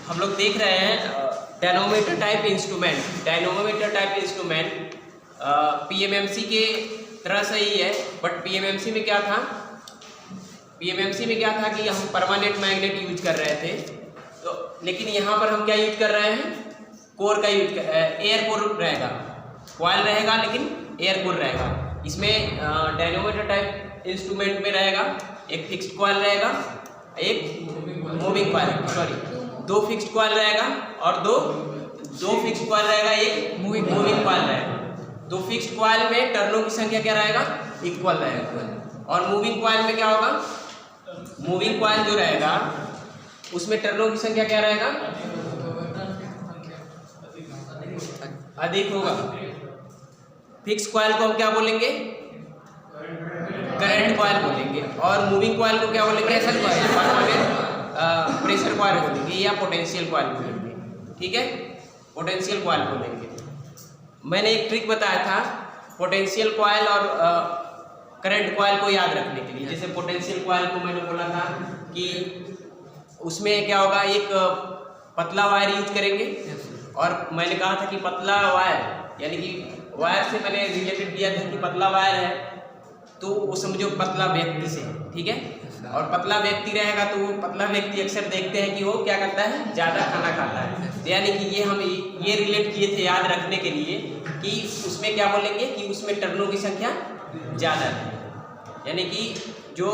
हम लोग देख रहे हैं dynamometer type instrument. Dynamometer type instrument PMMC के तरह से ही है, बट पीएमएमसी में क्या था, पीएमएमसी में क्या था कि हम परमानेंट मैग्नेट यूज कर रहे थे, तो लेकिन यहाँ पर हम क्या यूज कर रहे हैं, कोर का यूज कर, एयर कोर रहेगा, कॉइल रहेगा लेकिन एयर कोर रहेगा। इसमें डायनोमीटर टाइप इंस्ट्रूमेंट में रहेगा एक फिक्स्ड कॉइल रहेगा, एक मूविंग कॉइल, सॉरी दो फिक्स्ड कॉइल रहेगा और दो फिक्स्ड कॉइल रहेगा, एक मूविंग कॉइल रहेगा। दो फिक्स्ड कॉइल में टर्नों की संख्या क्या रहेगा, इक्वल रहेगा। और मूविंग कॉइल में क्या होगा, मूविंग कॉइल जो रहेगा उसमें टर्नों की संख्या क्या रहेगा, अधिक होगा। फिक्स कॉइल को हम क्या बोलेंगे, करंट कॉइल बोलेंगे, और मूविंग कॉइल को क्या बोलेंगे, प्रेशर कॉइल, प्रेशर कॉइल बोलेंगे या पोटेंशियल कॉइल बोलेंगे। ठीक है, पोटेंशियल कॉइल बोलेंगे। मैंने एक ट्रिक बताया था पोटेंशियल कॉइल और करंट कॉइल को याद रखने के लिए। जैसे पोटेंशियल कॉइल को मैंने बोला था कि उसमें क्या होगा, एक पतला वायर यूज करेंगे, और मैंने कहा था कि पतला वायर यानी कि वायर से मैंने रिलेटेड दिया था कि पतला वायर है तो वो समझो पतला व्यक्ति से, ठीक है। और पतला व्यक्ति रहेगा तो वो पतला व्यक्ति अक्सर देखते हैं कि वो क्या करता है, ज़्यादा खाना खाता है। यानी कि ये हम ये रिलेट किए थे याद रखने के लिए कि उसमें क्या बोलेंगे कि उसमें टर्नों की संख्या ज़्यादा है। यानी कि जो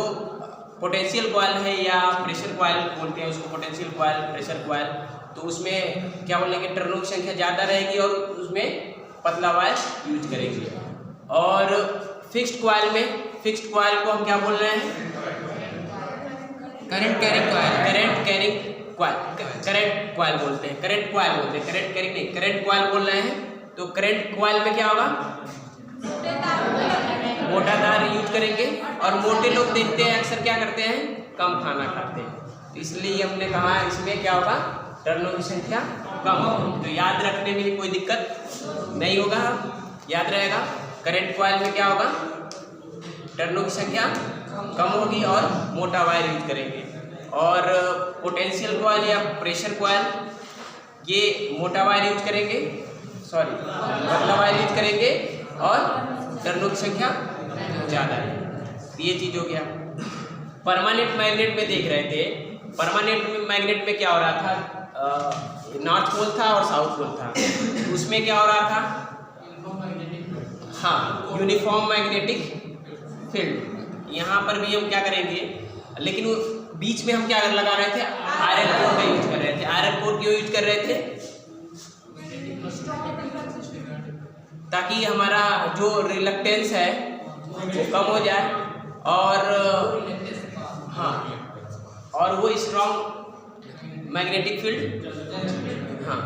पोटेंशियल कॉइल है या प्रेशर कॉइल बोलते हैं उसको, पोटेंशियल कॉइल, प्रेशर कॉइल, तो उसमें क्या बोलेंगे, टर्नों की संख्या ज़्यादा रहेगी और उसमें पतला वायर यूज करेंगे। और फिक्स्ड कॉइल में, फिक्स्ड कॉइल को हम क्या बोल रहे हैं, current carrying coil, current carrying coil, current coil बोलते हैं, करंट कॉइल बोलते हैं, करंट कैरिंग नहीं, करंट कॉइल बोल रहे हैं। तो करंट कॉइल में क्या होगा, मोटा तार यूज करेंगे, और मोटे लोग देखते हैं अक्सर क्या करते हैं, कम खाना खाते हैं, तो इसलिए हमने कहा इसमें क्या होगा, टर्नों की संख्या कम होगी। तो याद रखने में कोई दिक्कत नहीं होगा, याद रहेगा। करंट कॉइल में क्या होगा, टर्नों की संख्या कम होगी और मोटा वायर यूज करेंगे। और पोटेंशियल कॉइल या प्रेशर कॉइल ये मोटा वायर यूज करेंगे, सॉरी पतला वायर यूज करेंगे और टर्नों की संख्या ज़्यादा है। ये चीज़ हो गया। परमानेंट मैग्नेट में देख रहे थे, परमानेंट मैग्नेट में क्या हो रहा था, नॉर्थ पोल था और साउथ पोल था, उसमें क्या हो रहा था, हाँ यूनिफॉर्म मैग्नेटिक फील्ड। यहाँ पर भी हम क्या करेंगे, लेकिन बीच में हम क्या लगा रहे थे, आयरन कोर का यूज कर रहे थे। आयरन कोर क्यों यूज कर रहे थे, ताकि हमारा जो रिलक्टेंस है वो कम हो जाए और हाँ, और वो स्ट्रॉन्ग मैग्नेटिक फील्ड, हाँ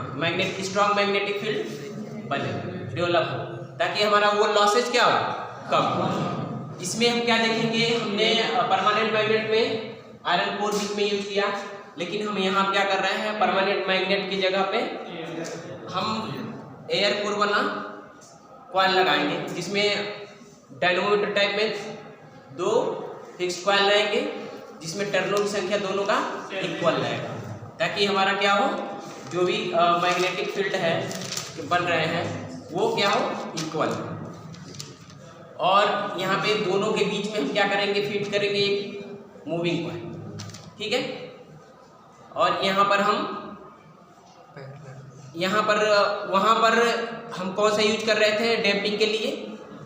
स्ट्रॉन्ग मैग्नेटिक फील्ड बने, डेवलप हो, ताकि हमारा वो लॉसेज क्या हो, कम हो। इसमें हम क्या देखेंगे, हमने परमानेंट मैग्नेट में आयरन कोर बीच में यूज किया, लेकिन हम यहाँ क्या कर रहे हैं, परमानेंट मैग्नेट की जगह पे हम एयर कोर वाला कॉइल लगाएंगे, जिसमें डायनोमीटर टाइप में दो फिक्स कॉइल रहेंगे, जिसमें टर्नों की संख्या दोनों का इक्वल रहेगा, ताकि हमारा क्या हो, जो भी मैग्नेटिक फील्ड है बन रहे हैं वो क्या हो, इक्वल। और यहाँ पे दोनों के बीच में हम क्या करेंगे, फिट करेंगे एक मूविंग कॉइल, ठीक है। और यहाँ पर हम वहाँ पर हम कौन सा यूज कर रहे थे, डैम्पिंग के लिए,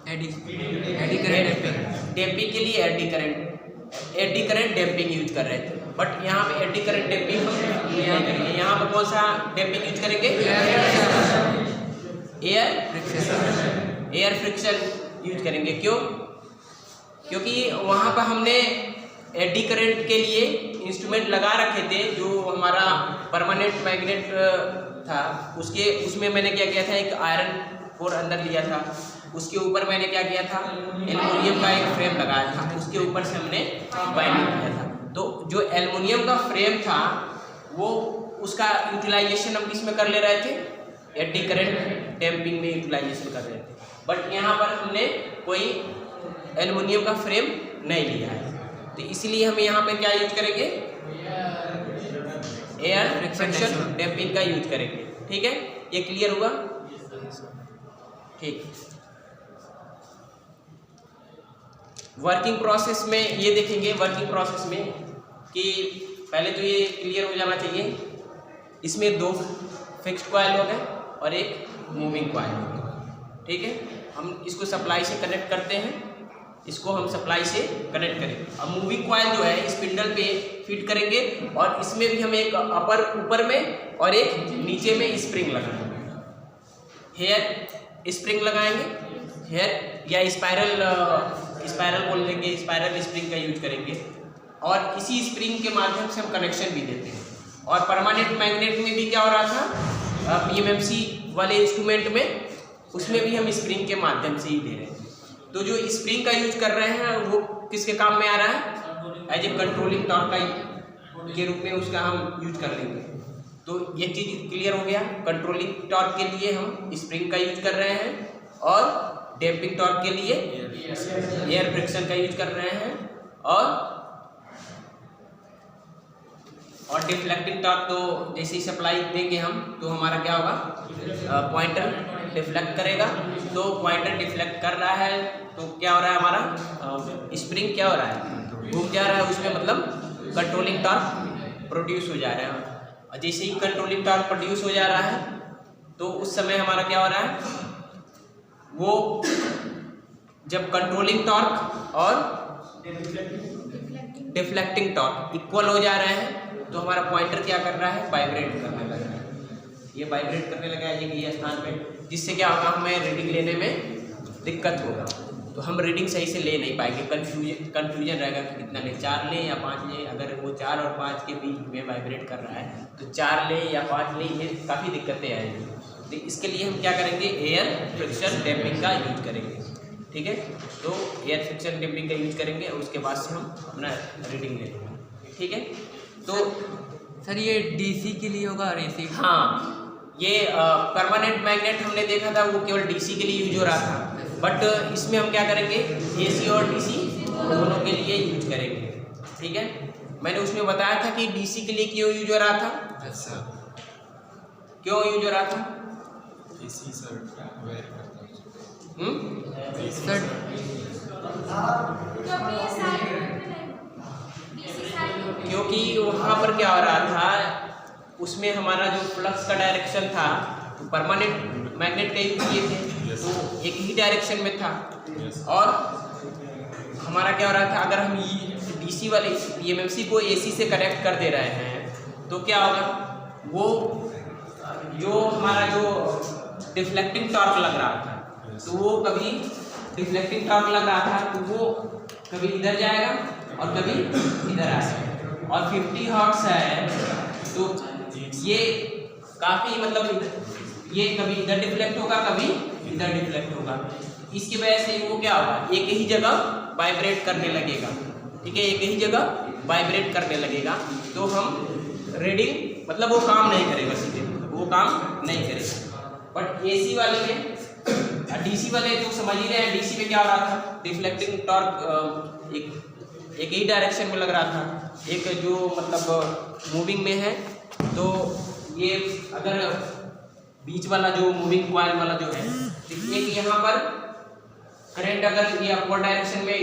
एडी करंट, डैम्पिंग के लिए एडी करंट डैम्पिंग यूज कर रहे थे। बट यहाँ पे एडी करंट डैम्पिंग हम नहीं करेंगे। यहाँ पर कौन सा डैम्पिंग यूज करेंगे, एयर फ्रिक्शन यूज करेंगे। क्यों, क्योंकि वहाँ पर हमने एडी करंट के लिए इंस्ट्रूमेंट लगा रखे थे, जो हमारा परमानेंट मैग्नेट था उसमें मैंने क्या किया था, एक आयरन कोर अंदर लिया था, उसके ऊपर मैंने क्या किया था, एल्युमिनियम का एक फ्रेम लगाया था, उसके ऊपर से हमने बाइंडिंग किया था। तो जो एल्युमिनियम का फ्रेम था वो उसका यूटिलाइजेशन हम किस में कर ले रहे थे, एडी करंट डैम्पिंग में यूटिलाइजेशन कर रहे थे। बट यहाँ पर हमने कोई एल्युमिनियम का फ्रेम नहीं लिया है, तो इसलिए हम यहाँ पे क्या यूज करेंगे, एयर फ्रिक्शन डैम्पिंग का यूज करेंगे। ठीक है, ये क्लियर हुआ? ठीक। वर्किंग प्रोसेस में ये देखेंगे, वर्किंग प्रोसेस में कि पहले तो ये क्लियर हो जाना चाहिए, इसमें 2 फिक्स्ड कॉइल हो गए और एक मूविंग कॉइल हो गया। ठीक है, हम इसको सप्लाई से कनेक्ट करते हैं, इसको हम सप्लाई से कनेक्ट करेंगे। अब मूविंग कॉइल जो है स्पिंडल पे फिट करेंगे और इसमें भी हम एक ऊपर में और एक नीचे में स्प्रिंग लगाएंगे। हेयर स्प्रिंग लगाएंगे, हेयर या स्पाइरल बोल लेंगे, स्पाइरल स्प्रिंग का यूज करेंगे और इसी स्प्रिंग के माध्यम से हम कनेक्शन भी देते हैं। और परमानेंट मैग्नेट में भी क्या हो रहा था, PMMC वाले इंस्ट्रूमेंट में, उसमें भी हम स्प्रिंग के माध्यम से ही दे रहे हैं। तो जो स्प्रिंग का यूज कर रहे हैं वो किसके काम में आ रहा है, एज ए कंट्रोलिंग टॉर्क का के रूप में उसका हम यूज कर लेंगे। तो ये चीज़ क्लियर हो गया, कंट्रोलिंग टॉर्क के लिए हम स्प्रिंग का यूज कर रहे हैं और डैम्पिंग टॉर्क के लिए एयर फ्रिक्शन का यूज कर रहे हैं और डिफ्लेक्टिंग टॉर्क तो जैसे ही सप्लाई देंगे हम तो हमारा क्या होगा, पॉइंटर डिफ्लेक्ट करेगा। तो पॉइंटर डिफ्लेक्ट कर रहा है तो क्या हो रहा है, हमारा स्प्रिंग क्या हो रहा है, घूम जा रहा है उसमें, मतलब कंट्रोलिंग टॉर्क प्रोड्यूस हो जा रहा है। और जैसे ही कंट्रोलिंग टॉर्क प्रोड्यूस हो जा रहा है तो उस समय हमारा क्या हो रहा है, वो जब कंट्रोलिंग टॉर्क और डिफ्लेक्टिंग टॉर्क इक्वल हो जा रहे हैं तो हमारा पॉइंटर क्या कर रहा है, वाइब्रेट करने लग रहा है। ये वाइब्रेट करने लगा है ये स्थान पे, जिससे क्या होगा, हमें रीडिंग लेने में दिक्कत होगा। तो हम रीडिंग सही से ले नहीं पाएंगे, कन्फ्यूजन रहेगा कि कितना लें, 4 लें या 5 लें। अगर वो 4 और 5 के बीच में वाइब्रेट कर रहा है तो 4 लें या 5 लें, ये काफ़ी दिक्कतें आएंगी। तो इसके लिए हम क्या करेंगे, एयर फ्रिक्शन डैम्पिंग का यूज करेंगे। ठीक है, तो एयर फ्रिक्शन डैम्पिंग का यूज करेंगे और उसके बाद से हम अपना रीडिंग ले लेंगे। ठीक है, तो सर ये DC के लिए होगा और AC? हाँ, ये परमानेंट मैग्नेट हमने देखा था वो केवल DC के लिए यूज हो रहा था, बट इसमें हम क्या करेंगे, AC और DC दोनों के लिए यूज करेंगे। ठीक है, मैंने उसमें बताया था कि DC के लिए क्यों यूज हो रहा था। अच्छा, क्यों यूज हो रहा था, AC सर वेयर करता सर क्योंकि वहाँ पर क्या हो रहा था, उसमें हमारा जो फ्लक्स का डायरेक्शन था तो परमानेंट मैग्नेट का यूज किए थे तो एक ही डायरेक्शन में था। और हमारा क्या हो रहा था, अगर हम DC वाले PMMC को AC से कनेक्ट कर दे रहे हैं तो क्या होगा, वो जो हमारा जो डिफ्लेक्टिंग टॉर्क लग रहा था तो वो कभी डिफ्लेक्टिंग टॉर्क लग रहा था तो वो कभी इधर जाएगा और कभी इधर आएगा। और 50 हर्ट्ज है तो ये काफ़ी, मतलब ये कभी इधर डिफ्लेक्ट होगा कभी इधर डिफ्लेक्ट होगा। इसकी वजह से वो क्या होगा, एक ही जगह वाइब्रेट करने लगेगा। ठीक है, एक ही जगह वाइब्रेट करने लगेगा तो हम रीडिंग, मतलब वो काम नहीं करेगा, सीधे वो काम नहीं करेगा। बट AC वाले में, DC वाले जो समझ ही रहे हैं, DC में क्या हो रहा था, डिफ्लेक्टिंग टॉर्क एक ही डायरेक्शन में लग रहा था, एक जो मतलब मूविंग में है। तो ये अगर बीच वाला जो मूविंग कॉइल वाला जो है, एक यहाँ पर करंट अगर ये अपवर्ड डायरेक्शन में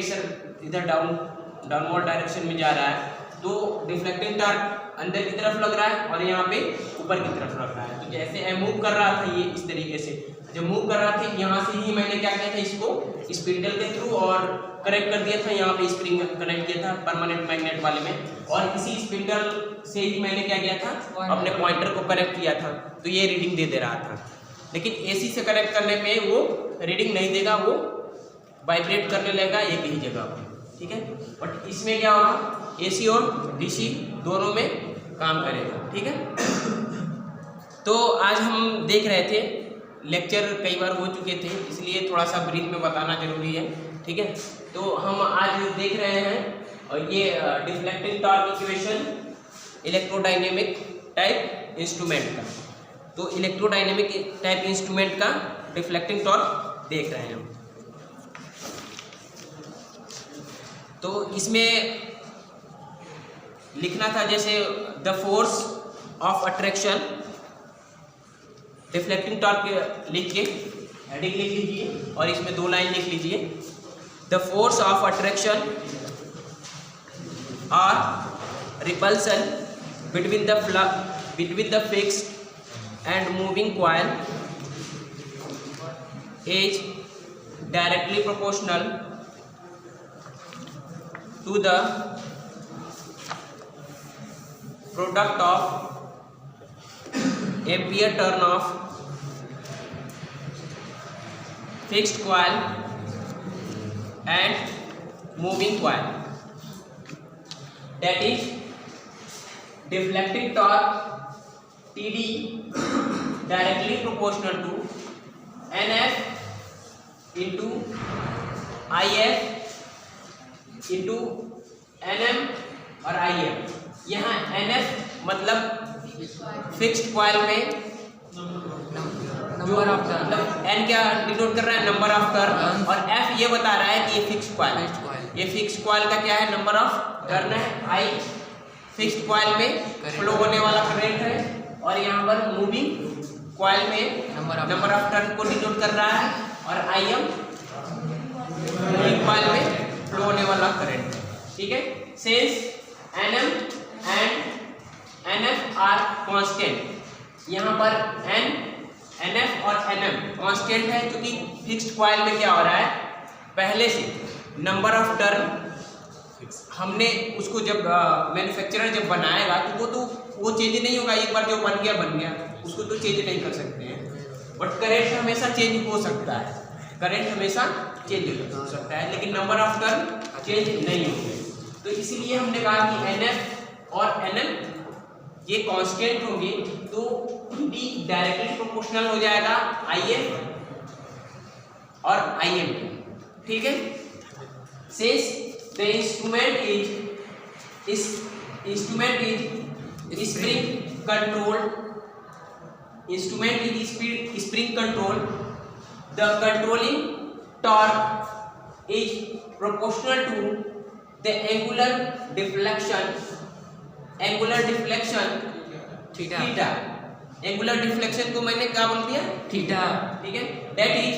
इधर डाउनवर्ड डायरेक्शन में जा रहा है तो डिफ्लेक्टिंग टॉर्क अंदर की तरफ लग रहा है और यहाँ पे ऊपर की तरफ लग रहा है। तो जैसे मूव कर रहा था ये इस तरीके से, जब मूव कर रहा था यहाँ से ही मैंने क्या किया था, इसको स्पिंडल के थ्रू और कनेक्ट कर दिया था, यहाँ पे स्प्रिंग कनेक्ट किया था परमानेंट मैग्नेट वाले में, और इसी स्पिंडल से ही मैंने क्या किया था, अपने पॉइंटर को कनेक्ट किया था तो ये रीडिंग दे रहा था। लेकिन AC से कनेक्ट करने पे वो रीडिंग नहीं देगा, वो वाइब्रेट करने लगेगा एक ही जगह पर। ठीक है, बट इसमें क्या होगा, AC और DC दोनों में काम करेगा। ठीक है, तो आज हम देख रहे थे, लेक्चर कई बार हो चुके थे इसलिए थोड़ा सा ब्रीफ में बताना जरूरी है। ठीक है, तो हम आज देख रहे हैं और ये deflecting torque equation electrodynamic type instrument का। तो इलेक्ट्रोडायनेमिक टाइप इंस्ट्रूमेंट का डिफ्लेक्टिंग टॉर्क देख रहे हैं हम। तो इसमें लिखना था जैसे the force of attraction, reflecting torque लिख के हेडिंग लिख लीजिए और इसमें 2 लाइन लिख लीजिए। द फोर्स ऑफ अट्रैक्शन और repulsion between the fixed and moving coil is directly proportional to the product of ampere turn of fixed coil and moving coil, that is deflecting torque TD directly proportional to NF into IF into NM और IM। यहाँ NF मतलब fixed coil में number of turn, मतलब N क्या denote कर रहा है, number of turn, और एफ ये बता रहा है कि ये फिक्स्ड कॉइल है। ये फिक्स्ड कॉइल का क्या है, नंबर ऑफ टर्न है। आई फिक्स्ड कॉइल में फ्लो होने वाला करंट है, और यहाँ पर मूविंग कॉइल में नंबर ऑफ टर्न को डिनोट कर रहा है, और आई एम मूविंग कॉइल में फ्लो होने वाला करंट है। ठीक है, since N M and N F are constant, यहाँ पर एन एफ और एन एम कॉन्स्टेंट है, क्योंकि फिक्स्ड कॉइल में क्या हो रहा है, पहले से नंबर ऑफ टर्न हमने उसको जब मैन्युफैक्चरर जब बनाएगा तो वो चेंज नहीं होगा। एक बार जो बन गया उसको तो चेंज नहीं कर सकते हैं, बट करेंट हमेशा चेंज हो सकता है, करंट हमेशा चेंज हो सकता है, लेकिन नंबर ऑफ टर्न चेंज नहीं होंगे। तो इसीलिए हमने कहा कि एन एफ और एन एम ये कांस्टेंट होंगे, तो डी डायरेक्टली प्रोपोर्शनल हो जाएगा आई एफ और आई एम। ठीक है, since the instrument is spring control, the controlling torque is proportional to the angular deflection theta. Angular deflection को मैंने क्या बोल दिया, थीटा। ठीक है, दैट इज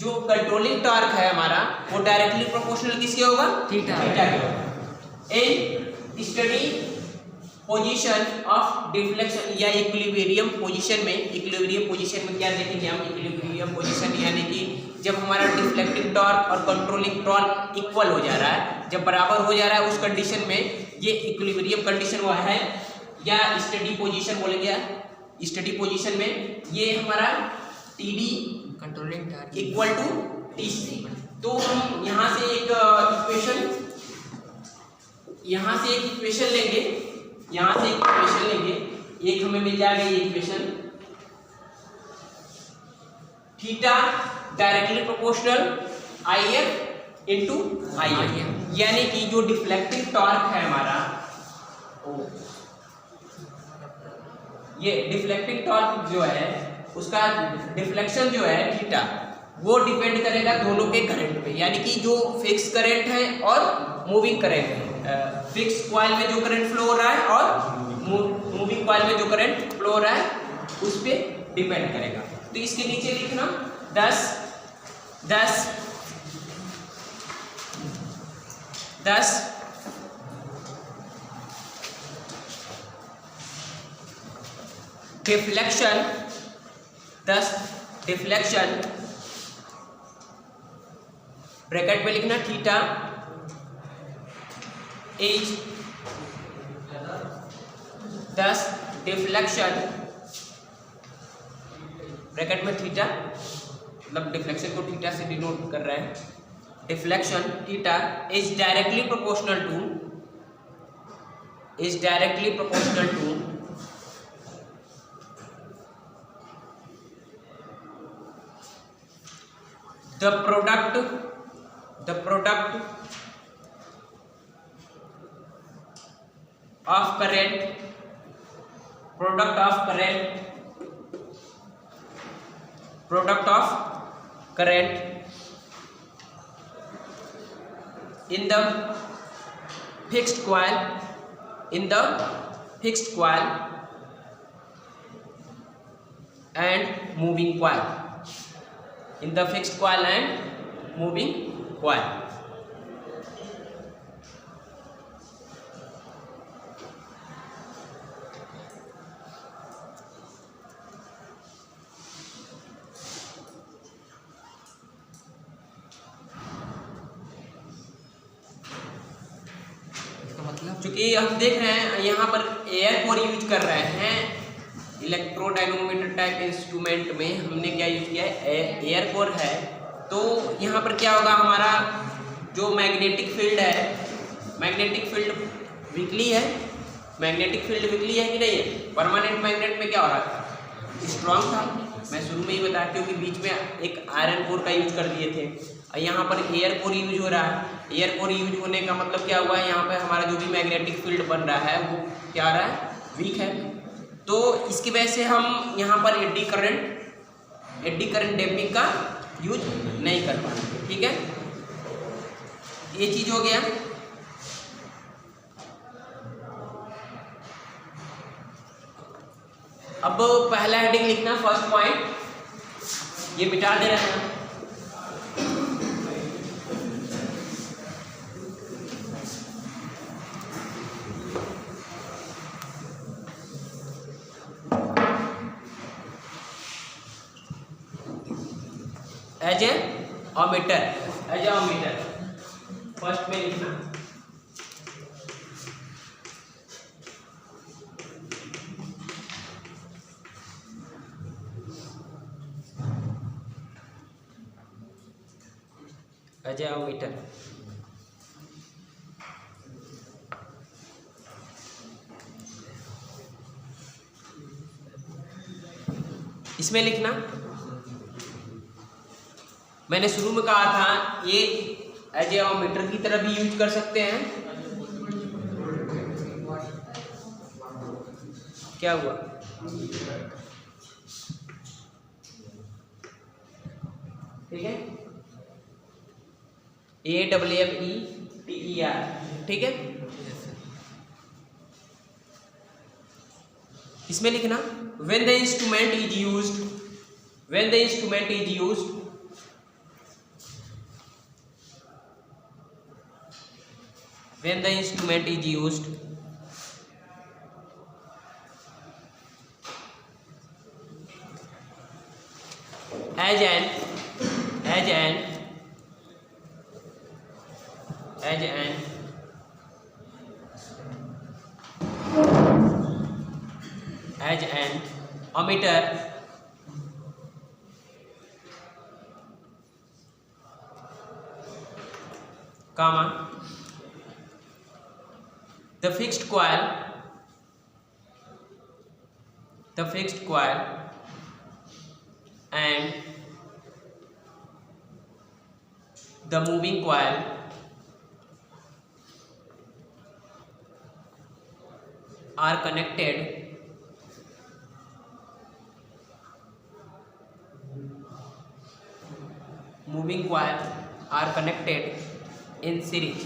जो कंट्रोलिंग टॉर्क है हमारा वो डायरेक्टली प्रोपोर्शनल किसके होगा, थीटा के होगा। In study position of deflection या इक्विलिब्रियम पोजीशन में क्या देखेंगे हम, इक्विलिब्रियम पोजीशन यानी कि जब हमारा डिफ्लेक्टिंग टॉर्क और कंट्रोलिंग टॉर्क इक्वल हो जा रहा है, जब बराबर हो जा रहा है, उस कंडीशन में ये इक्विलिब्रियम कंडीशन हुआ है, या स्टडी पोजीशन बोलेंगे। स्टडी पोजीशन में ये हमारा T D controlling torque equal to T C. तो हम यहाँ से एक इक्वेशन लेंगे, एक हमें मिल जाएगा ये equation, theta directly proportional I F into I am, यानी कि जो डिफ्लेक्टिंग टॉर्क है हमारा, ये डिफ्लेक्टिंग टॉर्क जो है उसका डिफ्लेक्शन जो है थीटा, वो डिपेंड करेगा दोनों के करंट पे, यानी कि जो फिक्स करंट है और मूविंग करंट है। फिक्स कॉइल में जो करंट फ्लो हो रहा है और मूविंग कॉइल में जो करंट फ्लो हो रहा है उस पर डिपेंड करेगा। तो इसके नीचे लिखना 10 डिफ्लेक्शन ब्रैकेट में लिखना थीटा इज 10 डिफ्लेक्शन, ब्रैकेट में थीटा मतलब डिफ्लेक्शन को थीटा से डिनोट कर रहा है, deflection theta is directly proportional to the product of current in the fixed coil in the fixed coil and moving coil. In the fixed coil and moving coil. इसका मतलब चूंकि हम देख रहे हैं यहाँ पर एयर कोर यूज कर रहे हैं, इलेक्ट्रोडायनोमीटर टाइप इंस्ट्रूमेंट में हमने क्या यूज किया है, एयर कोर है। तो यहाँ पर क्या होगा, हमारा जो मैग्नेटिक फील्ड है, मैग्नेटिक फील्ड वीकली है, मैग्नेटिक फील्ड वीकली है कि नहीं है। परमानेंट मैग्नेट में क्या हो रहा था, स्ट्रांग था, मैं शुरू में ही बताया, क्योंकि बीच में एक आयरन कोर का यूज कर दिए थे। और यहाँ पर एयर कोर यूज हो रहा है। एयर कोर यूज होने का मतलब क्या हुआ है, यहाँ पर हमारा जो भी मैग्नेटिक फील्ड बन रहा है वो क्या आ रहा है, वीक है। तो इसकी वजह से हम यहाँ पर एडी करंट डैम्पिंग का यूज नहीं कर पाएंगे। ठीक है, ये चीज हो गया। अब पहला हेडिंग लिखना, फर्स्ट पॉइंट ये मिटा दे रहे हैं। As a ohmmeter, as a ohmmeter first में लिखना। एज ए ऑमीटर, इसमें लिखना, मैंने शुरू में कहा था ये एज ए मीटर की तरह भी यूज कर सकते हैं। क्या हुआ, ठीक है, AWMETER, ठीक है। इसमें लिखना, when the instrument is used, when the instrument is used, when the instrument is used as an as an ammeter, comma, the fixed coil and the moving coil are connected in series,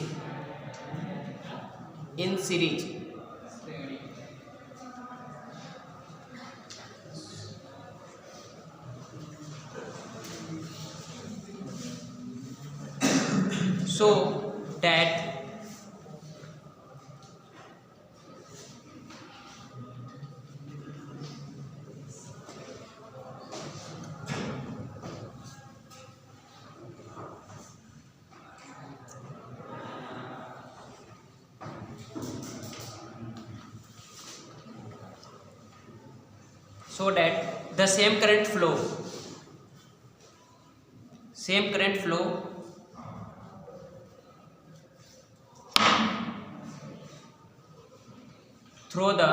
so that the same current flow through the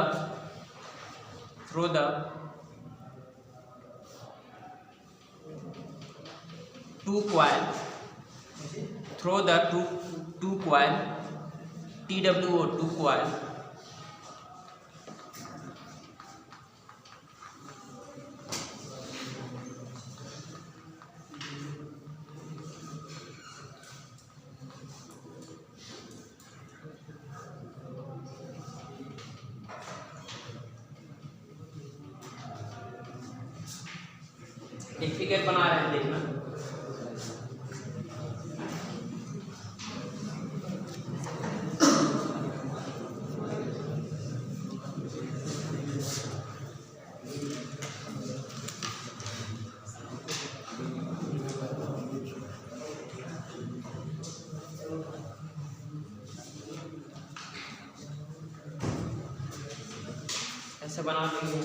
two coil TWO2 coil एक figure बना रहे हैं, देखना। ऐसे बना देंगे।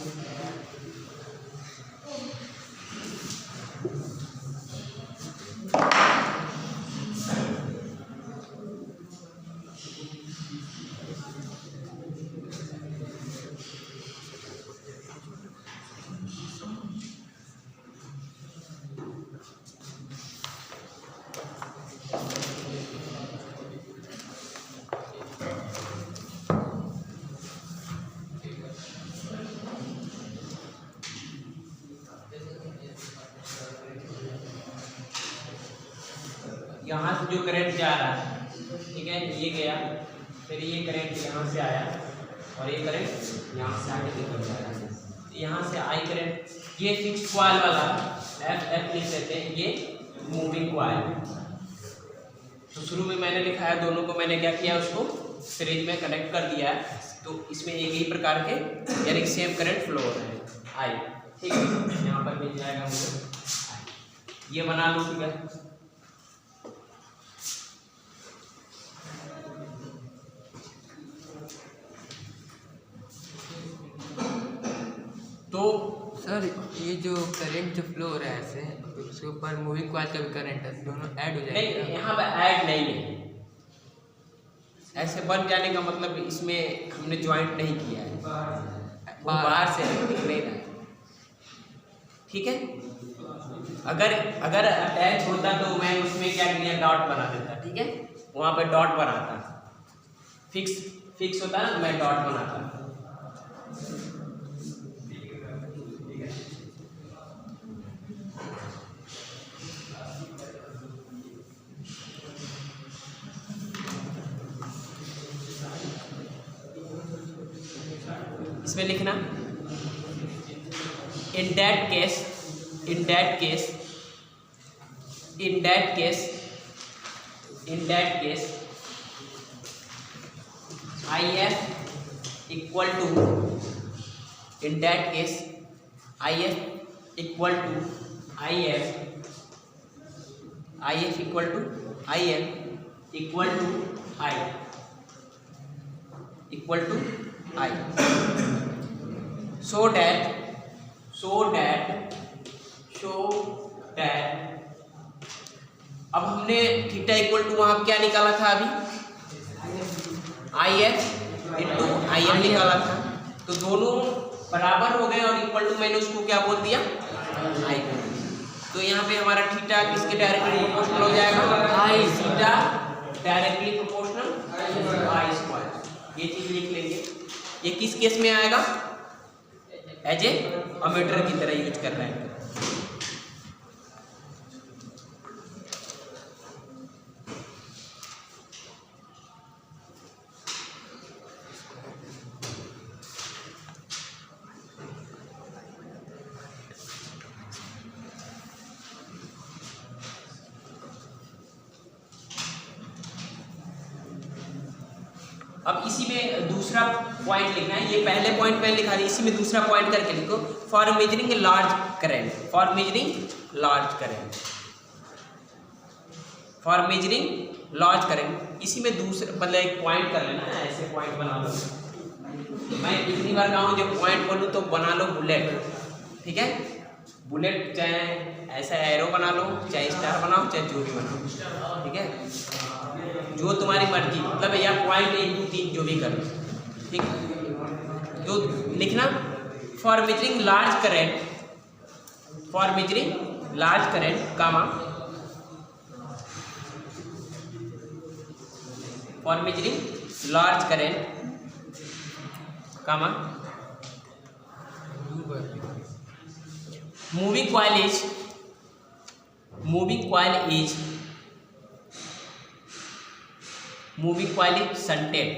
यहाँ से जो करंट जा रहा है, ठीक है, ये गया, फिर ये करंट यहाँ से आया और ये करंट यहाँ से आगे निकल जा रहा है। यहाँ से आई करंट, ये फिक्स कॉइल वाला एफ लिख लेते हैं, ये मूविंग कॉइल। तो शुरू में मैंने लिखा है, दोनों को मैंने क्या किया, उसको सीरीज में कनेक्ट कर दिया है। तो इसमें एक ही प्रकार के यानी सेम करंट फ्लो हो रहे हैं, आई, ठीक है। यहाँ पर मिल जाएगा मुझे, ये बना लो, ठीक है। तो सर ये जो करंट जो फ्लो हो रहा है ऐसे, तो उसके ऊपर मूविंग कॉइल का भी करंट है, दोनों ऐड हो नहीं, जाएंगे। यहाँ पर ऐड नहीं है, ऐसे बन जाने का मतलब इसमें हमने ज्वाइंट नहीं किया है, वो बाहर से दिख नहीं रहा है, ठीक है। अगर अटैच होता तो मैं उसमें क्या किया, डॉट बना देता, ठीक है, वहाँ पे डॉट बनाता। फिक्स होता ना तो मैं डॉट बनाता। इसमें लिखना, in that case IF equal to, in that case IF equal to IF equal to IM equal to I equal to I, so that अब हमने थीटा इक्वल टू वहाँ क्या निकाला था अभी, IF इंटू IM निकाला था, तो दोनों बराबर हो गए और इक्वल टू मैंने उसको क्या बोल दिया, I। तो यहाँ पे हमारा थीटा किसके डायरेक्टली प्रोपोर्शनल हो जाएगा, I theta directly proportional I square. ये चीज लिख लेंगे। ये किस केस में आएगा, एज ए अमीटर की तरह यूज कर रहे हैं। अब इसी में दूसरा पॉइंट लिखना है, ये पहले पॉइंट में लिखा है, इसी में दूसरा पॉइंट करके लिखो, for measuring large current, for measuring large current, for measuring large current. इसी में दूसरा मतलब एक पॉइंट कर लेना, ऐसे पॉइंट बना लो। मैं इतनी बार कहूँ जब पॉइंट बोलूँ तो बना लो बुलेट, ठीक है, बुलेट, चाहे ऐसा एरो बना लो, चाहे स्टार बनाओ, चाहे जो भी बनाओ, ठीक है, जो तुम्हारी मर्जी, मतलब या पॉइंट 1 2 3 जो भी करो, ठीक है। तो लिखना, for measuring large current, for measuring large current comma, for measuring large current comma, moving coil is shunted,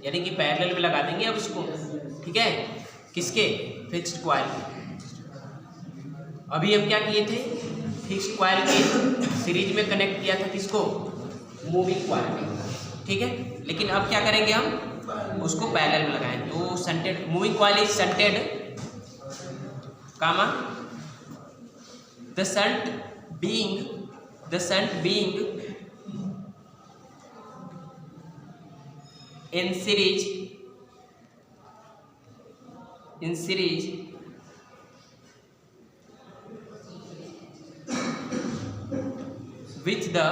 यानी कि पैरेलल में लगा देंगे अब इसको, ठीक है, किसके, फिक्स्ड कॉइल के। अभी हम क्या किए थे, फिक्स्ड कॉइल के सीरीज में कनेक्ट किया था किसको, मूविंग कॉइल में, ठीक है। लेकिन अब क्या करेंगे, हम उसको पैरेलल में लगाएं। तो shunted moving coil is shunted comma the shunt being in series with the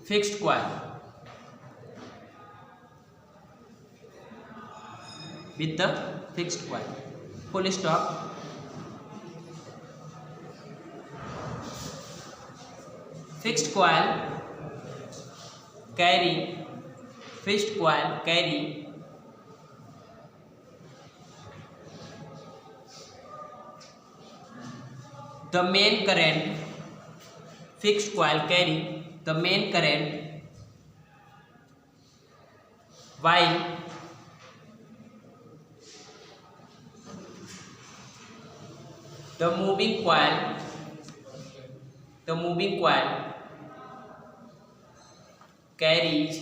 fixed coil, full stop. Fixed coil carry the main current. Fixed coil carry the main current while the moving coil carries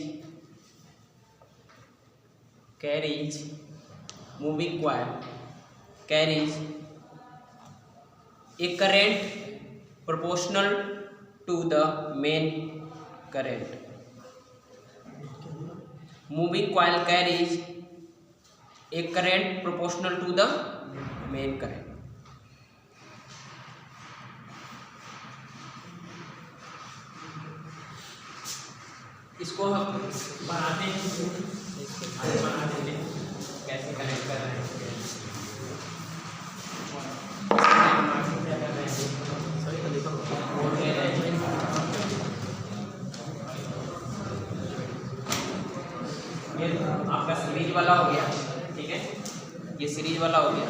a current proportional to the main current. Moving coil carries a current proportional to the main current. इसको हम बनाते हैं, आगे बनाते हैं कैसे connect कर रहे हैं। ये आपका सीरीज वाला हो गया, ठीक है, ये सीरीज वाला हो गया।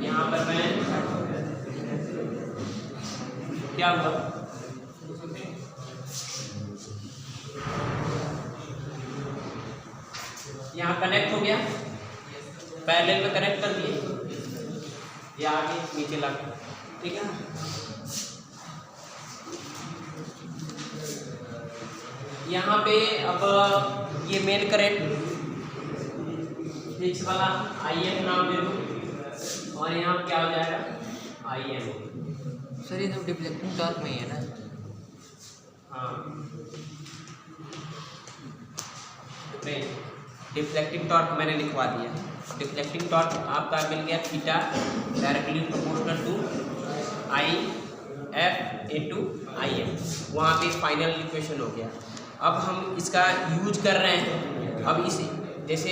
यहाँ पर मैं क्या हुआ, यहाँ कनेक्ट हो गया, पैरेलल में कनेक्ट कर दिए, ये आगे नीचे लगा, ठीक है। यहाँ पे अब ये मेन करंट फिक्स वाला IM नाम दे दो, और यहाँ क्या हो जाएगा IM। सर ये सब डिफ्लेक्टिंग टॉर्क में ही है ना? हाँ, डिफ्लेक्टिंग टॉर्क मैंने लिखवा दिया। डिफ्लेक्टिंग टॉर्क आपका मिल गया theta directly proportional to IF into IM, वहाँ पे फाइनल इक्वेशन हो गया। अब हम इसका यूज कर रहे हैं, अब इस जैसे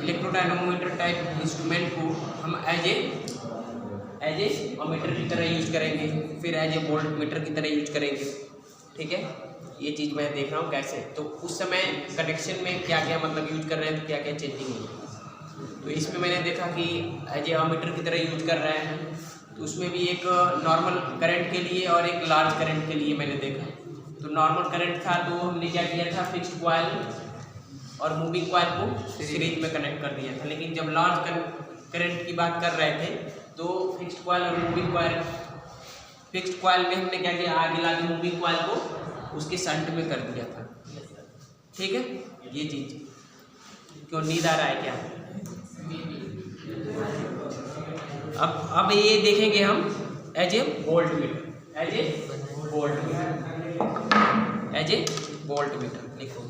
इलेक्ट्रोडायनामोमीटर टाइप इंस्ट्रूमेंट को हम एज ए अमीटर की तरह यूज करेंगे, फिर एज ए वोल्ट मीटर की तरह यूज करेंगे, ठीक है। ये चीज़ मैं देख रहा हूँ कैसे, तो उस समय कनेक्शन में क्या क्या मतलब यूज कर रहे हैं, तो क्या क्या चेंजिंग हुई। तो इसमें मैंने देखा कि एज ए अमीटर की तरह यूज कर रहे हैं, तो उसमें भी एक नॉर्मल करंट के लिए और एक लार्ज करंट के लिए मैंने देखा। तो नॉर्मल करंट था तो हमने क्या किया था, फिक्स्ड कॉइल और मूविंग कॉइल को सीरीज में कनेक्ट कर दिया था। लेकिन जब लार्ज करंट की बात कर रहे थे तो फिक्स्ड कॉइल और मूविंग कॉइल, फिक्स्ड कॉइल में हमने क्या किया, आगे लाके मूविंग कॉइल को उसके शंट में कर दिया था, ठीक है। ये चीज़ क्यों, नींद आ रहा है क्या? अब ये देखेंगे हम as a voltmeter, as a voltmeter लिखो।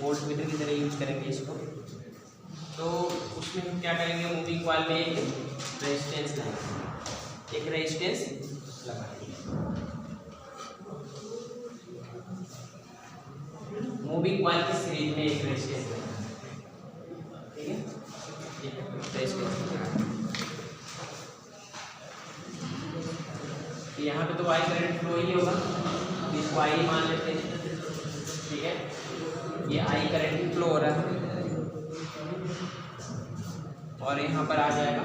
वोल्ट मीटर की तरह यूज करेंगे इसको। तो उसमें हम क्या करेंगे, मूविंग कॉइल में एक रेजिस्टेंस लगाएंगे, एक रेजिस्टेंस लगाएंगे। मूविंग कॉइल की सीरीज में एक रेजिस्टेंस लगाएंगे, ठीक है। तो आई करंट फ्लो ही होगा, इसको आई मान लेते हैं, ठीक है। ये आई करंट फ्लो हो रहा है और यहाँ पर आ जाएगा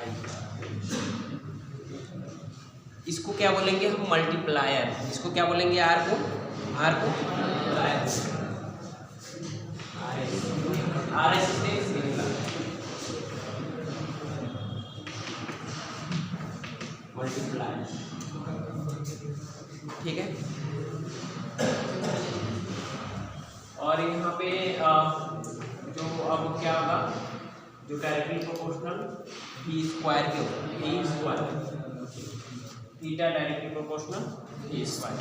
आई। इसको क्या बोलेंगे हम? मल्टीप्लायर। इसको क्या बोलेंगे? आर को आर एस से मल्टीप्लायर, ठीक है। और यहाँ पे जो अब क्या होगा, जो डायरेक्टली प्रोपोर्शनल भी स्क्वायर के ऊपर, भी स्क्वायर थीटा डायरेक्टली प्रोपोर्शनल भी स्क्वायर।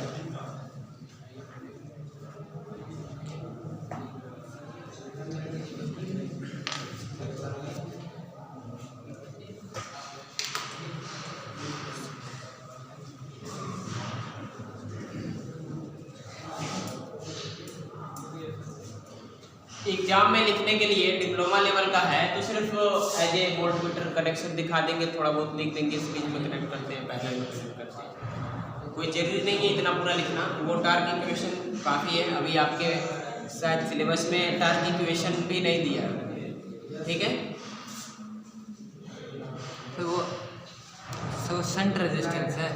एग्जाम में लिखने के लिए डिप्लोमा लेवल का है तो सिर्फ as a voltmeter connection दिखा देंगे, थोड़ा बहुत लिख देंगे, इस बीच में कनेक्ट करते हैं, पहले में कनेक्ट करते हैं। कोई जरूरी नहीं है इतना पूरा लिखना। वो टार्क इक्वेशन काफ़ी है, अभी आपके शायद सिलेबस में टार्क इक्वेशन भी नहीं दिया, ठीक है। तो वो शंट रेजिस्टेंस है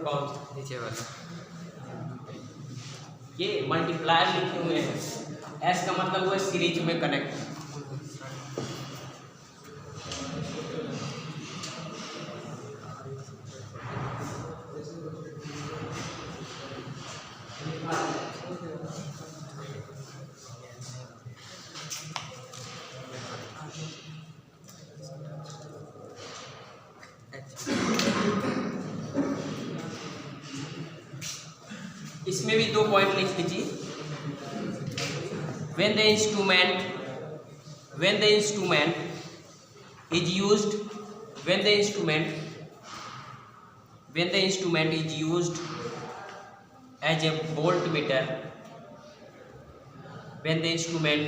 कौन? नीचे वाला, ये मल्टीप्लायर लिखे हुए हैं, एस का मतलब वो सीरीज में कनेक्ट। इसमें भी 2 पॉइंट लिख लीजिए। when the instrument is used as a voltmeter, when the instrument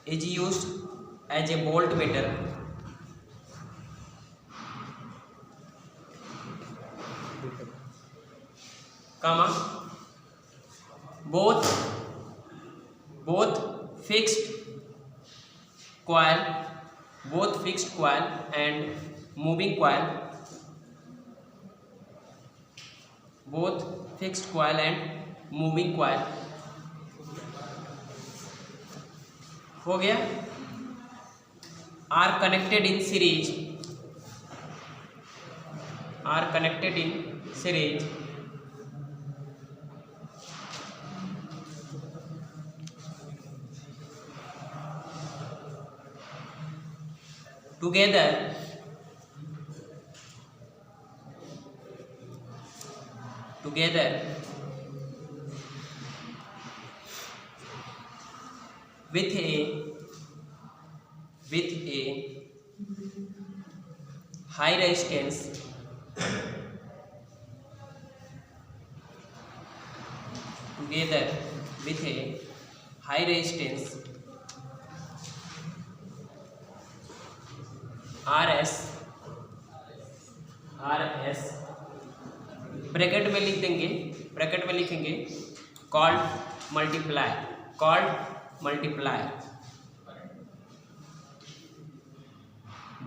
is used as a voltmeter, comma, both fixed coil and moving coil, both fixed coil and moving coil, हो गया, are connected in series together with a high resistance RS bracket में लिखेंगे called multiplier,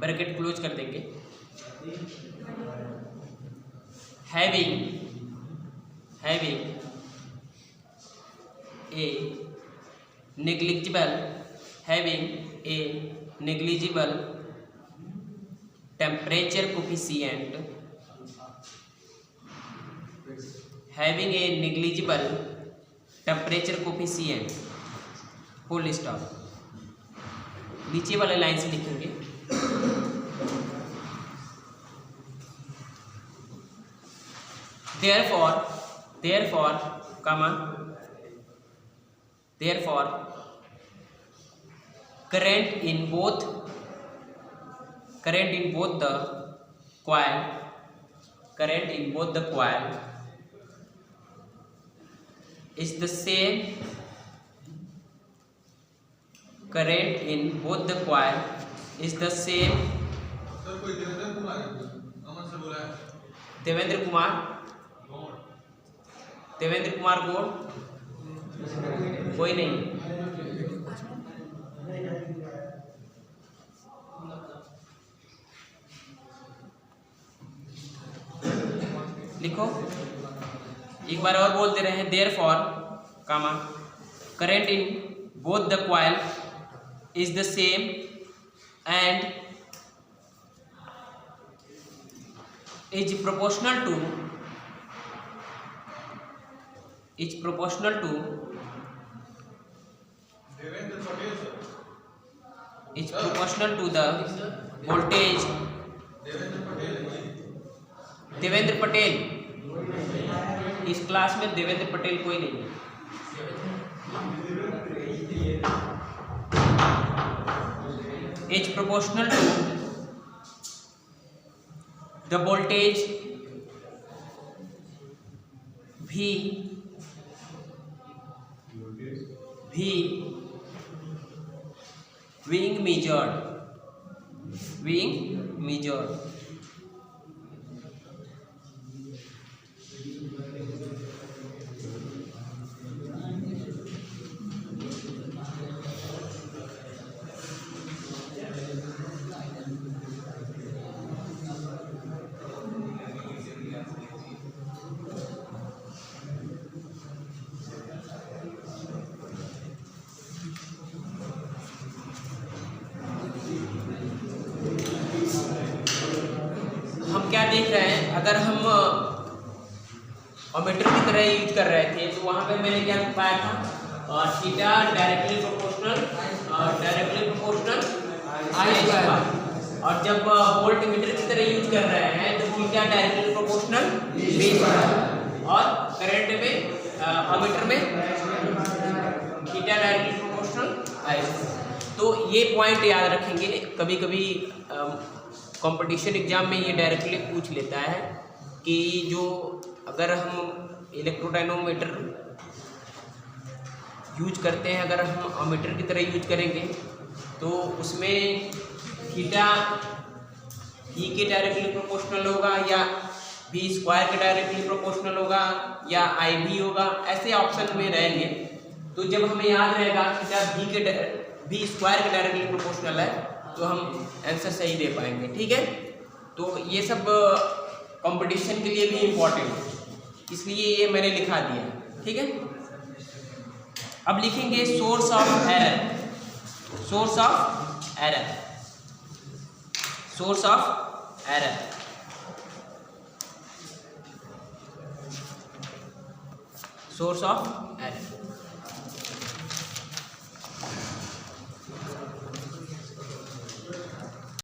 bracket close कर देंगे। having a negligible temperature coefficient, full stop. नीचे वाले line से लिखेंगे therefore current in both the coil is the same Devendra Kumar Gaur, कोई नहीं। लिखो, एक बार और बोल दे रहे हैं। Therefore comma current in both the coil is the same and is proportional to the voltage। Devendra Patel, इस क्लास में देवेंद्र पटेल कोई नहीं है। is proportional to the voltage V being measured। हम क्या देख रहे हैं, अगर हम ओमीटर की तरह यूज कर रहे थे तो वहाँ पे मैंने क्या पाया था, theta directly proportional I square. और जब वोल्ट मीटर की तरह यूज कर रहे हैं तो theta directly proportional V square, और करंट में ओमीटर में theta directly proportional I square. तो ये पॉइंट याद रखेंगे, कभी कभी कंपटीशन एग्जाम में ये डायरेक्टली पूछ लेता है कि जो अगर हम इलेक्ट्रोडायनोमीटर यूज करते हैं, अगर हम ओमीटर की तरह यूज करेंगे तो उसमें थीटा ई के डायरेक्टली प्रोपोर्शनल होगा या बी स्क्वायर के डायरेक्टली प्रोपोर्शनल होगा या आई भी होगा, ऐसे ऑप्शन में रहेंगे। तो जब हमें याद रहेगा थीटा बी स्क्वायर के डायरेक्टली प्रोपोर्शनल है तो हम आंसर सही दे पाएंगे। ठीक है, तो ये सब कंपटीशन के लिए भी इम्पोर्टेंट है, इसलिए ये मैंने लिखा दिया। ठीक है, अब लिखेंगे source of error. Source of error